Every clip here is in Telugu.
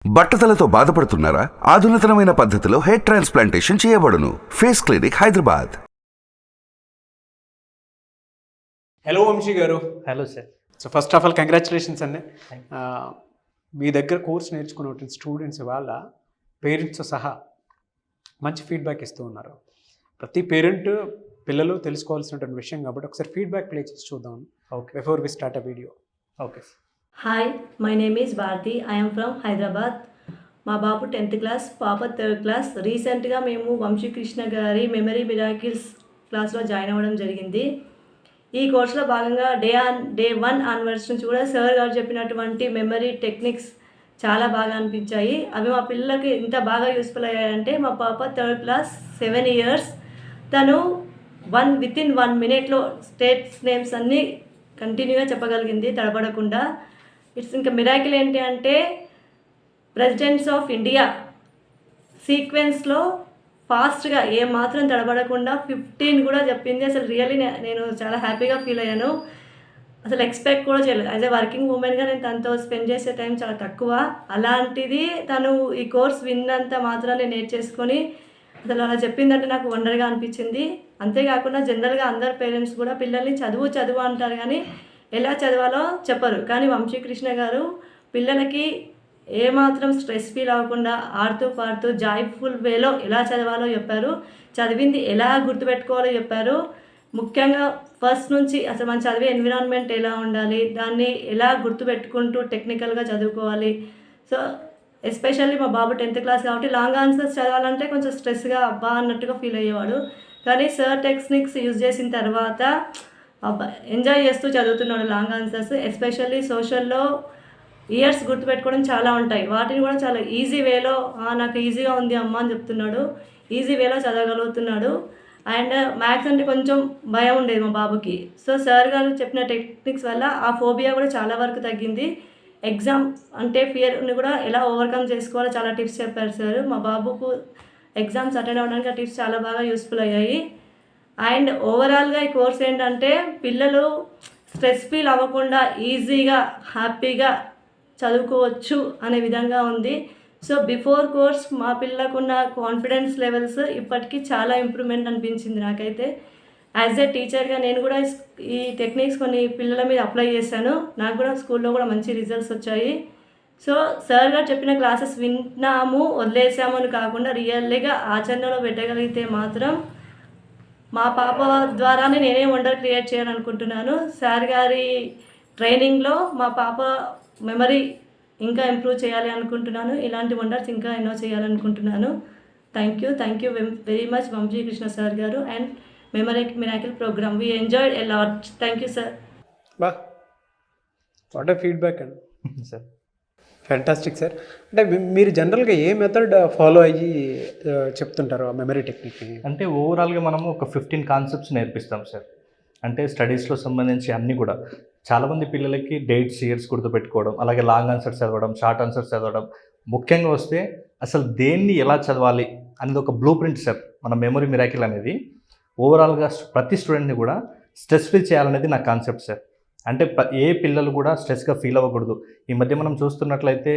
బట్టతలతో బాధపడుతున్నారా? ఆధునితనమైన పద్ధతిలో హెయిర్ ట్రాన్స్ప్లాంటేషన్ చేయబడును. Face clinic, Hyderabad. Hello Vamshi garu. Hello sir. So first of all congratulations అండి. మీ దగ్గర కోర్స్ నేర్చుకున్న స్టూడెంట్స్ వాళ్ళ పేరెంట్స్ సహా మంచి ఫీడ్బ్యాక్ ఇస్తూ ఉన్నారు. ప్రతి పేరెంట్ పిల్లలు తెలుసుకోవాల్సినటువంటి విషయం కాబట్టి ఒకసారి ఫీడ్బ్యాక్ ప్లే చేసి చూద్దాం. Okay, before we start a video. Okay. Hi, my name is Bharti. I am from Hyderabad. మా బాబు 10th క్లాస్, పాప 3rd క్లాస్. రీసెంట్గా మేము వంశీకృష్ణ గారి మెమరీ మిరాకిల్స్ క్లాస్లో జాయిన్ అవ్వడం జరిగింది. ఈ కోర్సులో భాగంగా డే 1 ఆన్వర్డ్స్ నుంచి కూడా సార్ గారు చెప్పినటువంటి మెమరీ టెక్నిక్స్ చాలా బాగా అనిపించాయి. అవి మా పిల్లలకి ఇంత బాగా యూస్ఫుల్ అయ్యాయంటే మా పాప 3rd క్లాస్, 7 years, తను వితిన్ 1 minute స్టేట్స్ నేమ్స్ అన్నీ కంటిన్యూగా చెప్పగలిగింది తడబడకుండా. ఇట్స్ ఇంకా మిరాకిల్ ఏంటి అంటే ప్రెసిడెంట్స్ ఆఫ్ ఇండియా సీక్వెన్స్లో ఫాస్ట్గా ఏమాత్రం తడబడకుండా 15 కూడా చెప్పింది. అసలు రియల్లీ నేను చాలా హ్యాపీగా ఫీల్ అయ్యాను. అసలు ఎక్స్పెక్ట్ కూడా చేయలేదు. యాజ్ ఏ వర్కింగ్ ఉమెన్గా నేను తనతో స్పెండ్ చేసే టైం చాలా తక్కువ. అలాంటిది తను ఈ కోర్స్ విన్నంత మాత్రాన్ని నేర్చేసుకొని అసలు అలా చెప్పిందంటే నాకు వండర్గా అనిపించింది. అంతేకాకుండా జనరల్గా అందరు పేరెంట్స్ కూడా పిల్లల్ని చదువు అంటారు కానీ ఎలా చదవాలో చెప్పరు. కానీ వంశీకృష్ణ గారు పిల్లలకి ఏమాత్రం స్ట్రెస్ ఫీల్ అవ్వకుండా ఆడుతూ పాడుతూ జాయ్ఫుల్ వేలో ఎలా చదవాలో చెప్పారు. చదివింది ఎలా గుర్తుపెట్టుకోవాలో చెప్పారు. ముఖ్యంగా ఫస్ట్ నుంచి అసలు మనం చదివే ఎన్విరాన్మెంట్ ఎలా ఉండాలి, దాన్ని ఎలా గుర్తుపెట్టుకుంటూ టెక్నికల్గా చదువుకోవాలి. సో ఎస్పెషల్లీ మా బాబు 10th క్లాస్ కాబట్టి లాంగ్ ఆన్సర్స్ చదవాలంటే కొంచెం స్ట్రెస్గా అబ్బా అన్నట్టుగా ఫీల్ అయ్యేవాడు. కానీ సార్ టెక్నిక్స్ యూజ్ చేసిన తర్వాత ఎంజాయ్ చేస్తూ చదువుతున్నాడు లాంగ్ ఆన్సర్స్. ఎస్పెషల్లీ సోషల్లో ఇయర్స్ గుర్తుపెట్టుకోవడం చాలా ఉంటాయి. వాటిని కూడా చాలా ఈజీ వేలో నాకు ఈజీగా ఉంది అమ్మ అని చెప్తున్నాడు. ఈజీ వేలో చదవగలుగుతున్నాడు. అండ్ మ్యాథ్స్ అంటే కొంచెం భయం ఉండేది మా బాబుకి. సో సార్ గారు చెప్పిన టెక్నిక్స్ వల్ల ఆ ఫోబియా కూడా చాలా వరకు తగ్గింది. ఎగ్జామ్ అంటే ఫియర్ని కూడా ఎలా ఓవర్కమ్ చేసుకోవాలో చాలా టిప్స్ చెప్పారు సార్. మా బాబుకు ఎగ్జామ్స్ అటెండ్ అవ్వడానికి ఆ టిప్స్ చాలా బాగా యూస్ఫుల్ అయ్యాయి. అండ్ ఓవరాల్గా ఈ కోర్స్ ఏంటంటే పిల్లలు స్ట్రెస్ ఫీల్ అవ్వకుండా ఈజీగా హ్యాపీగా చదువుకోవచ్చు అనే విధంగా ఉంది. సో బిఫోర్ కోర్స్ మా పిల్లలకున్న కాన్ఫిడెన్స్ లెవెల్స్ ఇప్పటికీ చాలా ఇంప్రూవ్మెంట్ అనిపించింది నాకైతే. యాజ్ ఏ టీచర్గా నేను కూడా ఈ టెక్నిక్స్ కొన్ని పిల్లల మీద అప్లై చేశాను. నాకు కూడా స్కూల్లో కూడా మంచి రిజల్ట్స్ వచ్చాయి. సో సార్ గారు చెప్పిన క్లాసెస్ విన్నాము వదిలేసాము అని కాకుండా రియల్లీగా ఆచరణలో పెట్టగలిగితే మాత్రం మా పాప ద్వారానే నేనే వండర్ క్రియేట్ చేయాలనుకుంటున్నాను. సార్ గారి ట్రైనింగ్లో మా పాప మెమరీ ఇంకా ఇంప్రూవ్ చేయాలి అనుకుంటున్నాను. ఇలాంటి వండర్స్ ఇంకా ఎన్నో చేయాలనుకుంటున్నాను. Thank you very much Vamshikrishna sir garu and memory miracle program. We enjoyed a lot. Thank you sir. What a feedback అండి సార్. Fantastic sir. అంటే మీరు జనరల్గా ఏ మెథడ్ ఫాలో అయ్యి చెప్తుంటారు ఆ మెమరీ టెక్నిక్ని? అంటే ఓవరాల్గా మనము ఒక 15 కాన్సెప్ట్స్ నేర్పిస్తాం సార్. అంటే స్టడీస్లో సంబంధించి అన్నీ కూడా చాలామంది పిల్లలకి డేట్స్, ఇయర్స్ గుర్తుపెట్టుకోవడం, అలాగే లాంగ్ ఆన్సర్స్ చదవడం, షార్ట్ ఆన్సర్స్ చదవడం, ముఖ్యంగా వస్తే అసలు దేన్ని ఎలా చదవాలి అనేది ఒక బ్లూ ప్రింట్ సార్. మన మెమరీ మిరాకిల్ అనేది ఓవరాల్గా ప్రతి స్టూడెంట్ని కూడా స్ట్రెస్ ఫ్రీ చేయాలనేది నా కాన్సెప్ట్ సార్. అంటే ఏ పిల్లలు కూడా స్ట్రెస్గా ఫీల్ అవ్వకూడదు. ఈ మధ్య మనం చూస్తున్నట్లయితే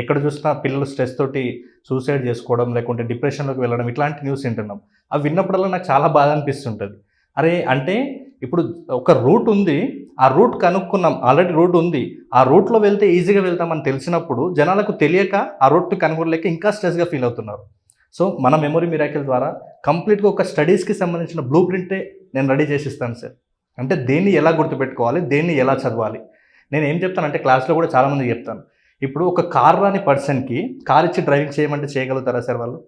ఎక్కడ చూసినా పిల్లలు స్ట్రెస్ తోటి సూసైడ్ చేసుకోవడం, లేకుంటే డిప్రెషన్లోకి వెళ్ళడం, ఇట్లాంటి న్యూస్ వింటున్నాం. అవి విన్నప్పుడల్లా నాకు చాలా బాధ అనిపిస్తుంటుంది. అరే అంటే ఇప్పుడు ఒక రూట్ ఉంది, ఆ రూట్ కనుక్కున్నాం, ఆల్రెడీ రూట్ ఉంది, ఆ రూట్లో వెళ్తే ఈజీగా వెళ్తామని తెలిసినప్పుడు జనాలకు తెలియక ఆ రూట్ కనుగొనలేక ఇంకా స్ట్రెస్గా ఫీల్ అవుతున్నారు. సో మన మెమరీ మిరాకిల్ ద్వారా కంప్లీట్గా ఒక స్టడీస్కి సంబంధించిన బ్లూ ప్రింటే నేను రెడీ చేసి ఇస్తాను సార్. అంటే దేన్ని ఎలా గుర్తుపెట్టుకోవాలి, దేన్ని ఎలా చదవాలి. నేను ఏం చెప్తానంటే క్లాస్లో కూడా చాలామంది చెప్తాను. ఇప్పుడు ఒక కార్ రాని పర్సన్కి కార్ ఇచ్చి డ్రైవింగ్ చేయమంటే చేయగలుగుతారా సార్? వాళ్ళు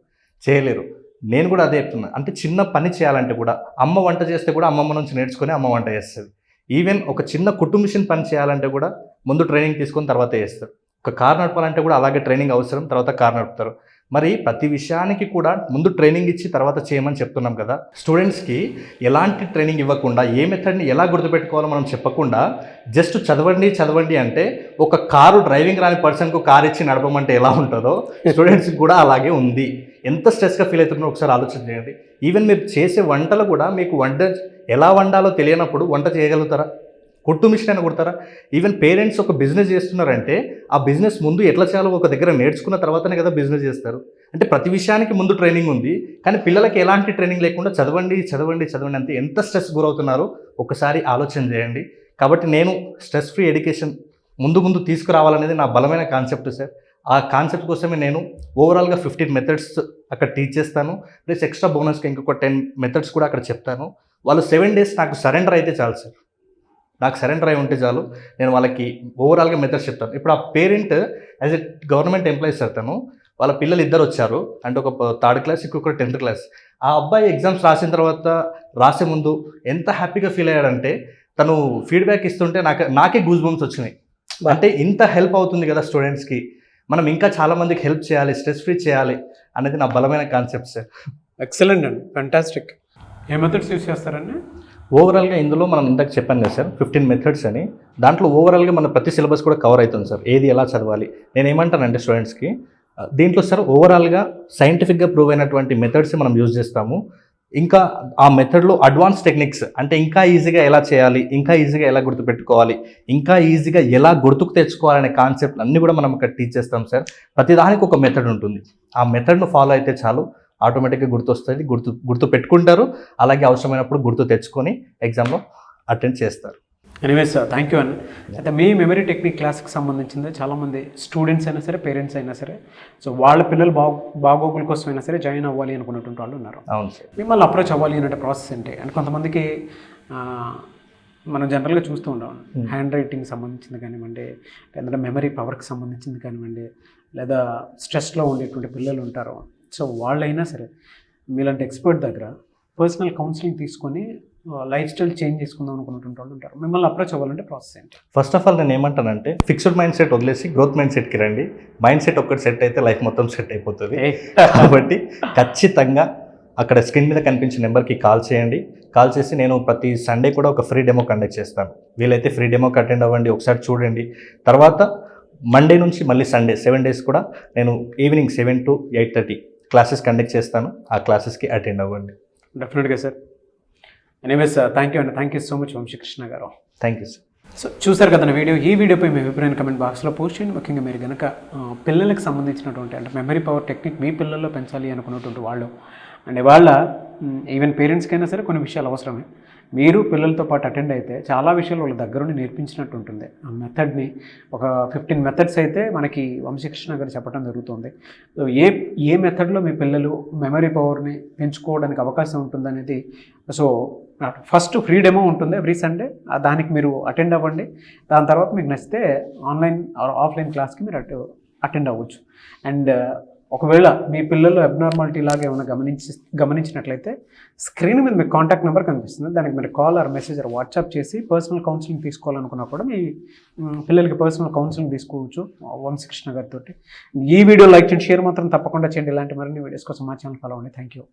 చేయలేరు. నేను కూడా అదే చెప్తున్నా. అంటే చిన్న పని చేయాలంటే కూడా అమ్మ వంట చేస్తే కూడా అమ్మమ్మ నుంచి నేర్చుకొని అమ్మ వంట చేస్తుంది. ఈవెన్ ఒక చిన్న కుట్టు మిషన్ పని చేయాలంటే కూడా ముందు ట్రైనింగ్ తీసుకొని తర్వాత చేస్తారు. ఒక కార్ నడపాలంటే కూడా అలాగే ట్రైనింగ్ అవసరం, తర్వాత కార్ నడుపుతారు. మరి ప్రతి విషయానికి కూడా ముందు ట్రైనింగ్ ఇచ్చి తర్వాత చేయమని చెప్తున్నాం కదా. స్టూడెంట్స్కి ఎలాంటి ట్రైనింగ్ ఇవ్వకుండా, ఏ మెథడ్ని ఎలా గుర్తుపెట్టుకోవాలో మనం చెప్పకుండా జస్ట్ చదవండి అంటే ఒక కారు డ్రైవింగ్ రాని పర్సన్కు కారు ఇచ్చి నడపమంటే ఎలా ఉంటుందో స్టూడెంట్స్కి కూడా అలాగే ఉంది. ఎంత స్ట్రెస్గా ఫీల్ అవుతున్నారో ఒకసారి ఆలోచన చేయండి. ఈవెన్ మీరు చేసే వంటలు కూడా మీకు వంట ఎలా వండాలో తెలియనప్పుడు వంట చేయగలుగుతారా? కొట్టు మిషన్ అయినా కుడతారా? ఈవెన్ పేరెంట్స్ ఒక బిజినెస్ చేస్తున్నారంటే ఆ బిజినెస్ ముందు ఎట్లా చేయాలో ఒక దగ్గర నేర్చుకున్న తర్వాతనే కదా బిజినెస్ చేస్తారు. అంటే ప్రతి విషయానికి ముందు ట్రైనింగ్ ఉంది, కానీ పిల్లలకి ఎలాంటి ట్రైనింగ్ లేకుండా చదవండి చదవండి చదవండి అంతే ఎంత స్ట్రెస్ గురవుతున్నారో ఒకసారి ఆలోచన చేయండి. కాబట్టి నేను స్ట్రెస్ ఫ్రీ ఎడ్యుకేషన్ ముందు తీసుకురావాలనేది నా బలమైన కాన్సెప్ట్ సార్. ఆ కాన్సెప్ట్ కోసమే నేను ఓవరాల్గా 15 మెథడ్స్ అక్కడ టీచ్ చేస్తాను. ప్లస్ ఎక్స్ట్రా బోనస్గా ఇంకొక 10 మెథడ్స్ కూడా అక్కడ చెప్తాను. వాళ్ళు 7 days నాకు సరెండర్ అయితే చాలు సార్. నాకు సరెండర్ అయి ఉంటే చాలు, నేను వాళ్ళకి ఓవరాల్గా మెథడ్స్ చెప్తాను. ఇప్పుడు ఆ parent as a government employees sir, తను వాళ్ళ పిల్లలు ఇద్దరు వచ్చారు, అంటే ఒక 3rd class ఇంకొకరు 10th class. ఆ అబ్బాయి ఎగ్జామ్స్ రాసిన తర్వాత రాసే ముందు ఎంత హ్యాపీగా ఫీల్ అయ్యాడంటే తను ఫీడ్బ్యాక్ ఇస్తుంటే నాకే గూస్ బంప్స్ వచ్చినాయి. అంటే ఇంత హెల్ప్ అవుతుంది కదా స్టూడెంట్స్కి, మనం ఇంకా చాలామందికి హెల్ప్ చేయాలి, స్ట్రెస్ ఫ్రీ చేయాలి అనేది నా బలమైన కాన్సెప్ట్ సార్. ఎక్సలెంట్ అండి, ఫ్యాంటాస్టిక్. ఏ మెథడ్స్ యూస్ చేస్తారండి? ఓవరాల్గా ఇందులో మనం ఇందాక చెప్పాను కదా సార్ 15 మెథడ్స్ అని, దాంట్లో ఓవరాల్గా మన ప్రతి సిలబస్ కూడా కవర్ అవుతుంది సార్, ఏది ఎలా చదవాలి. నేను ఏమంటానంటే స్టూడెంట్స్కి దీంట్లో సార్ ఓవరాల్గా సైంటిఫిక్గా ప్రూవ్ అయినటువంటి మెథడ్స్ మనం యూజ్ చేస్తాము. ఇంకా ఆ మెథడ్లో అడ్వాన్స్ టెక్నిక్స్, అంటే ఇంకా ఈజీగా ఎలా చేయాలి, ఇంకా ఈజీగా ఎలా గుర్తుపెట్టుకోవాలి, ఇంకా ఈజీగా ఎలా గుర్తుకు తెచ్చుకోవాలనే కాన్సెప్ట్ అన్నీ కూడా మనం ఇక్కడ టీచ్ చేస్తాం సార్. ప్రతిదానికి ఒక మెథడ్ ఉంటుంది, ఆ మెథడ్ను ఫాలో అయితే చాలు, ఆటోమేటిక్గా గుర్తొస్తుంది, గుర్తు పెట్టుకుంటారు, అలాగే అవసరమైనప్పుడు గుర్తు తెచ్చుకొని ఎగ్జామ్లో అటెండ్ చేస్తారు. ఎనీవేస్ థ్యాంక్ యూ అన్న. అయితే మీ మెమరీ టెక్నిక్ క్లాస్కి సంబంధించింది చాలామంది స్టూడెంట్స్ అయినా సరే, పేరెంట్స్ అయినా సరే, సో వాళ్ళ పిల్లలు బాగోగుల కోసం అయినా సరే జాయిన్ అవ్వాలి అనుకున్నటువంటి వాళ్ళు ఉన్నారు. అవును సార్. మిమ్మల్ని అప్రోచ్ అవ్వాలి అంటే ప్రాసెస్ ఏంటి? అంటే కొంతమందికి మనం జనరల్గా చూస్తూ ఉంటాం, హ్యాండ్ రైటింగ్ సంబంధించింది కానివ్వండి, లేదంటే మెమరీ పవర్కి సంబంధించింది కానివ్వండి, లేదా స్ట్రెస్లో ఉండేటువంటి పిల్లలు ఉంటారు. సో వాళ్ళైనా సరే మీలాంటి ఎక్స్పర్ట్ దగ్గర పర్సనల్ కౌన్సిలింగ్ తీసుకొని లైఫ్ స్టైల్ చేంజ్ చేసుకుందాం అనుకున్నటువంటి వాళ్ళు ఉంటారు. మిమ్మల్ని అప్రోచ్ అవ్వాలంటే ప్రాసెస్ ఏంటి? ఫస్ట్ ఆఫ్ ఆల్ నేను ఏమంటానంటే ఫిక్స్డ్ మైండ్ సెట్ వదిలేసి గ్రోత్ మైండ్ సెట్కి రండి. మైండ్ సెట్ ఒక్కటి సెట్ అయితే లైఫ్ మొత్తం సెట్ అయిపోతుంది. కాబట్టి ఖచ్చితంగా అక్కడ స్క్రీన్ మీద కనిపించే నెంబర్కి కాల్ చేయండి. కాల్ చేసి నేను ప్రతి సండే కూడా ఒక ఫ్రీ డెమో కండక్ట్ చేస్తాను. వీలైతే ఫ్రీ డెమోకి అటెండ్ అవ్వండి, ఒకసారి చూడండి. తర్వాత మండే నుంచి మళ్ళీ సండే 7 days కూడా నేను ఈవినింగ్ 7 to 8:30 క్లాసెస్ కండక్ట్ చేస్తాను. ఆ క్లాసెస్కి అటెండ్ అవ్వండి. డెఫినెట్గా సార్. ఎనీవేస్ థ్యాంక్ యూ అండి, thank you so much Vamshikrishna garu. Thank you sir. So చూసారు కదా వీడియో. ఈ వీడియోపై మీ అభిప్రాయం కమెంట్ బాక్స్లో పోస్ట్ చేయండి. ముఖ్యంగా మీరు కనుక పిల్లలకు సంబంధించినటువంటి అంటే మెమరీ పవర్ టెక్నిక్ మీ పిల్లల్లో పెంచాలి అనుకున్నటువంటి వాళ్ళు అండ్ వాళ్ళ ఈవెన్ పేరెంట్స్కైనా సరే కొన్ని విషయాలు అవసరమే. మీరు పిల్లలతో పాటు అటెండ్ అయితే చాలా విషయాలు వాళ్ళ దగ్గరుండి నేర్పించినట్టు ఉంటుంది. ఆ మెథడ్ని ఒక 15 మెథడ్స్ అయితే మనకి వంశీకృష్ణ గారు చెప్పడం జరుగుతుంది. సో ఏ మెథడ్లో మీ పిల్లలు మెమరీ పవర్ని పెంచుకోవడానికి అవకాశం ఉంటుందనేది, సో ఫస్ట్ ఫ్రీ డెమో ఉంటుంది ఎవ్రీ సండే, దానికి మీరు అటెండ్ అవ్వండి. దాని తర్వాత మీకు నచ్చితే ఆన్లైన్ ఆఫ్లైన్ క్లాస్కి మీరు అటెండ్ అవ్వచ్చు. అండ్ ఒకవేళ మీ పిల్లలు అబ్నార్మాలిటీ లాగా ఏమైనా గమనించినట్లయితే స్క్రీన్ మీద మీకు కాంటాక్ట్ నెంబర్ కనిపిస్తుంది, దానికి మీరు call or message or WhatsApp చేసి పర్సనల్ కౌన్సిలింగ్ తీసుకోవాలనుకున్నా కూడా మీ పిల్లలకి పర్సనల్ కౌన్సిలింగ్ తీసుకోవచ్చు వంశీకృష్ణ గారితో. ఈ వీడియో లైక్ చేయండి, షేర్ మాత్రం తప్పకుండా చేయండి. ఇలాంటి మరిన్ని వీడియోస్ కోసం మా ఛానల్ ఫాలో అవ్వండి. Thank you.